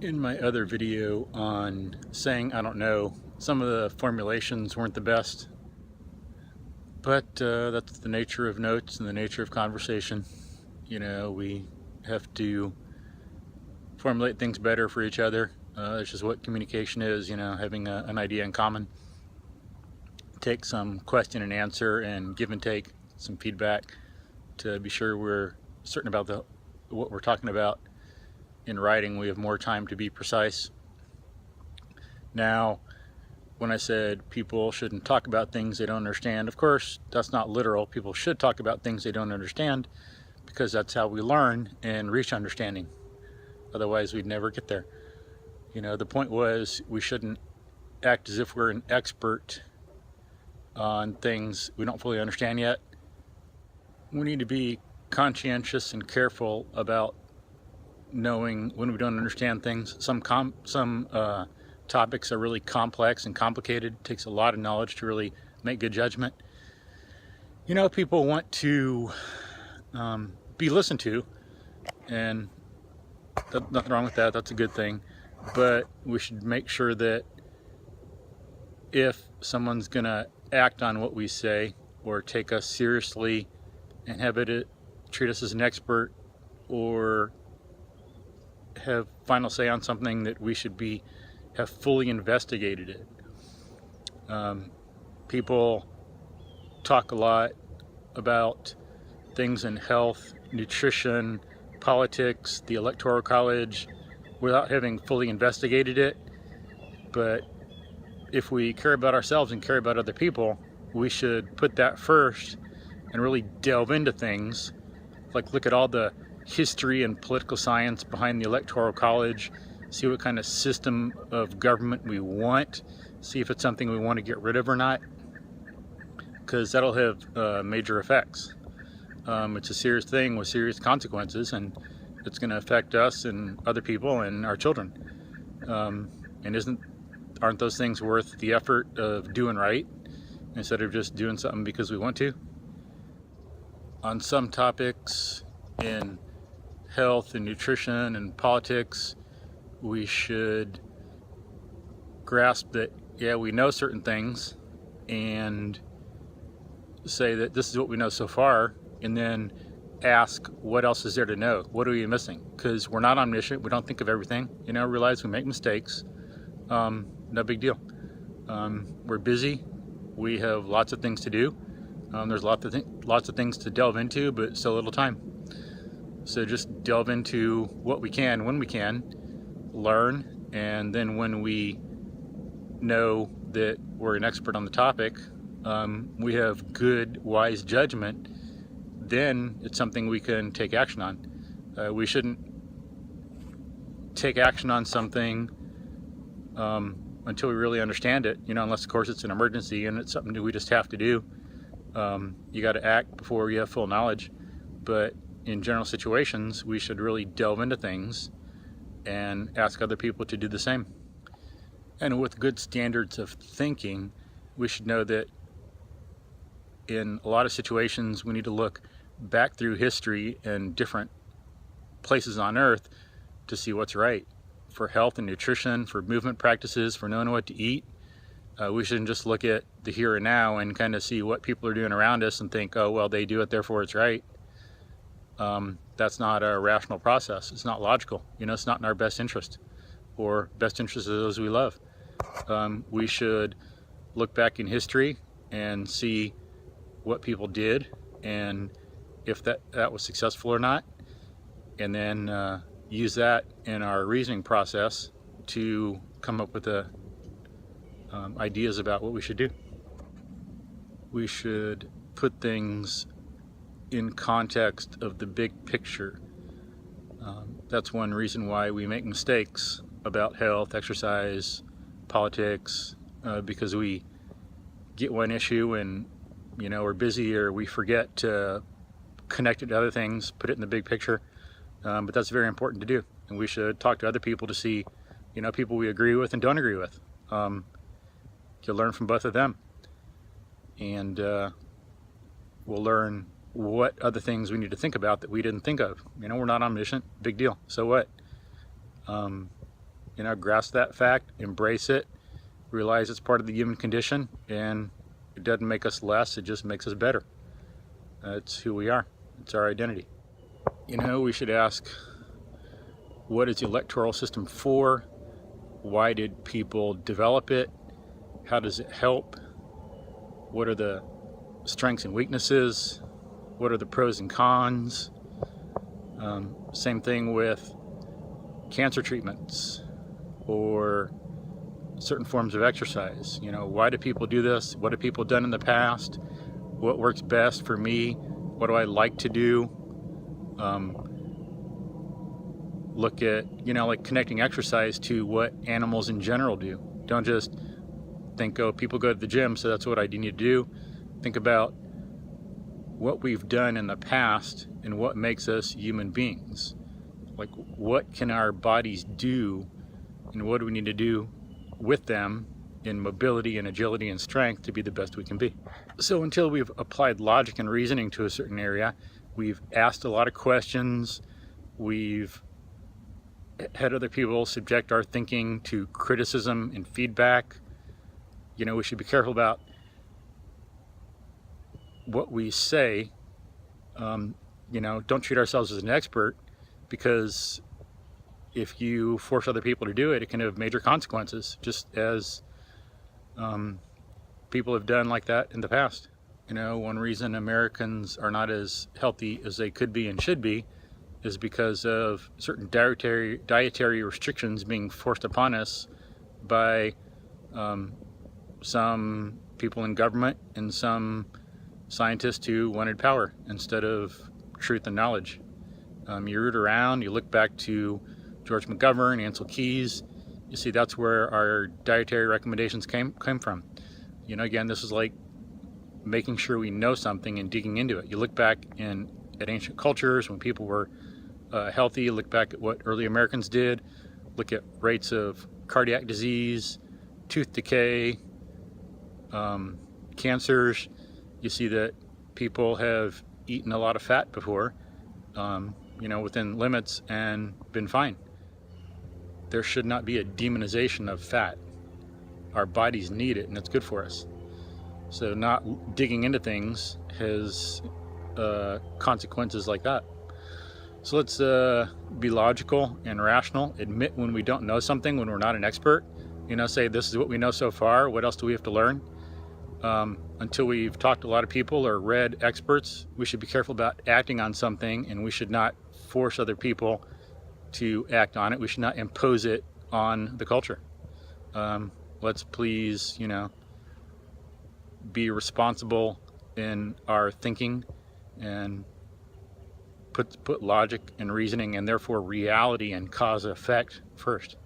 In my other video on saying I don't know, some of the formulations weren't the best, but that's the nature of notes and the nature of conversation. You know, we have to formulate things better for each other. It's just what communication is, you know, having an idea in common. Take some question and answer and give and take some feedback to be sure we're certain about what we're talking about. In writing, we have more time to be precise. Now, when I said people shouldn't talk about things they don't understand, of course, that's not literal. People should talk about things they don't understand because that's how we learn and reach understanding. Otherwise, we'd never get there. You know, the point was we shouldn't act as if we're an expert on things we don't fully understand yet. We need to be conscientious and careful about knowing when we don't understand things. Some topics are really complex and complicated. It takes a lot of knowledge to really make good judgment. You know, people want to be listened to, and nothing wrong with that. That's a good thing. But we should make sure that if someone's gonna act on what we say or take us seriously and have it treat us as an expert or have final say on something, that we should have fully investigated it. People talk a lot about things in health, nutrition, politics, the Electoral College, without having fully investigated it. But if we care about ourselves and care about other people, we should put that first and really delve into things. Like, look at all the history and political science behind the Electoral College, see what kind of system of government we want, see if it's something we want to get rid of or not, because that'll have major effects. It's a serious thing with serious consequences, and it's going to affect us and other people and our children. And aren't those things worth the effort of doing right instead of just doing something because we want to? On some topics in health and nutrition and politics, we should grasp that, yeah, we know certain things, and say that this is what we know so far, and then ask what else is there to know. What are we missing? Because we're not omniscient. We don't think of everything. You know, realize we make mistakes. No big deal. We're busy. We have lots of things to do. There's lots of things to delve into, but so little time. So just delve into what we can when we can, learn, and then when we know that we're an expert on the topic, we have good, wise judgment, then it's something we can take action on. We shouldn't take action on something until we really understand it, you know, unless of course it's an emergency and it's something that we just have to do. You got to act before you have full knowledge. But in general situations, we should really delve into things and ask other people to do the same. And with good standards of thinking, we should know that in a lot of situations we need to look back through history and different places on earth to see what's right for health and nutrition, for movement practices, for knowing what to eat. We shouldn't just look at the here and now and kind of see what people are doing around us and think, oh, well, they do it, therefore it's right. That's not a rational process. It's not logical. You know, it's not in our best interest or best interest of those we love. We should look back in history and see what people did and if that was successful or not, and then use that in our reasoning process to come up with ideas about what we should do. We should put things in context of the big picture. That's one reason why we make mistakes about health, exercise, politics, because we get one issue and, you know, we're busy or we forget to connect it to other things, put it in the big picture. But that's very important to do, and we should talk to other people to see, you know, people we agree with and don't agree with. You'll learn from both of them, and we'll learn what other things we need to think about that we didn't think of. You know, we're not omniscient, big deal, so what? grasp that fact, embrace it, realize it's part of the human condition, and it doesn't make us less, it just makes us better. It's who we are. It's our identity. We should ask, what is the electoral system for? Why did people develop it? How does it help? What are the strengths and weaknesses? What are the pros and cons? Same thing with cancer treatments or certain forms of exercise. Why do people do this? What have people done in the past? What works best for me? What do I like to do? Look at, like connecting exercise to what animals in general do. Don't just think, oh, people go to the gym, so that's what I need to do. Think about what we've done in the past and what makes us human beings. Like, what can our bodies do, and what do we need to do with them in mobility and agility and strength to be the best we can be. So until we've applied logic and reasoning to a certain area, we've asked a lot of questions, we've had other people subject our thinking to criticism and feedback. We should be careful about what we say. Don't treat ourselves as an expert, because if you force other people to do it, it can have major consequences, just as people have done like that in the past. One reason Americans are not as healthy as they could be and should be is because of certain dietary restrictions being forced upon us by some people in government and some scientists who wanted power instead of truth and knowledge. You root around, you look back to George McGovern, Ansel Keys, you see that's where our dietary recommendations came from. Again, this is like making sure we know something and digging into it. You look back at ancient cultures when people were healthy, look back at what early Americans did, look at rates of cardiac disease, tooth decay, cancers. You see that people have eaten a lot of fat before, within limits, and been fine. There should not be a demonization of fat. Our bodies need it, and it's good for us. So not digging into things has consequences like that. So let's be logical and rational, admit when we don't know something, when we're not an expert. Say, this is what we know so far, what else do we have to learn? Until we've talked to a lot of people or read experts, we should be careful about acting on something, and we should not force other people to act on it. We should not impose it on the culture. Let's please, be responsible in our thinking and put logic and reasoning, and therefore reality and cause and effect first.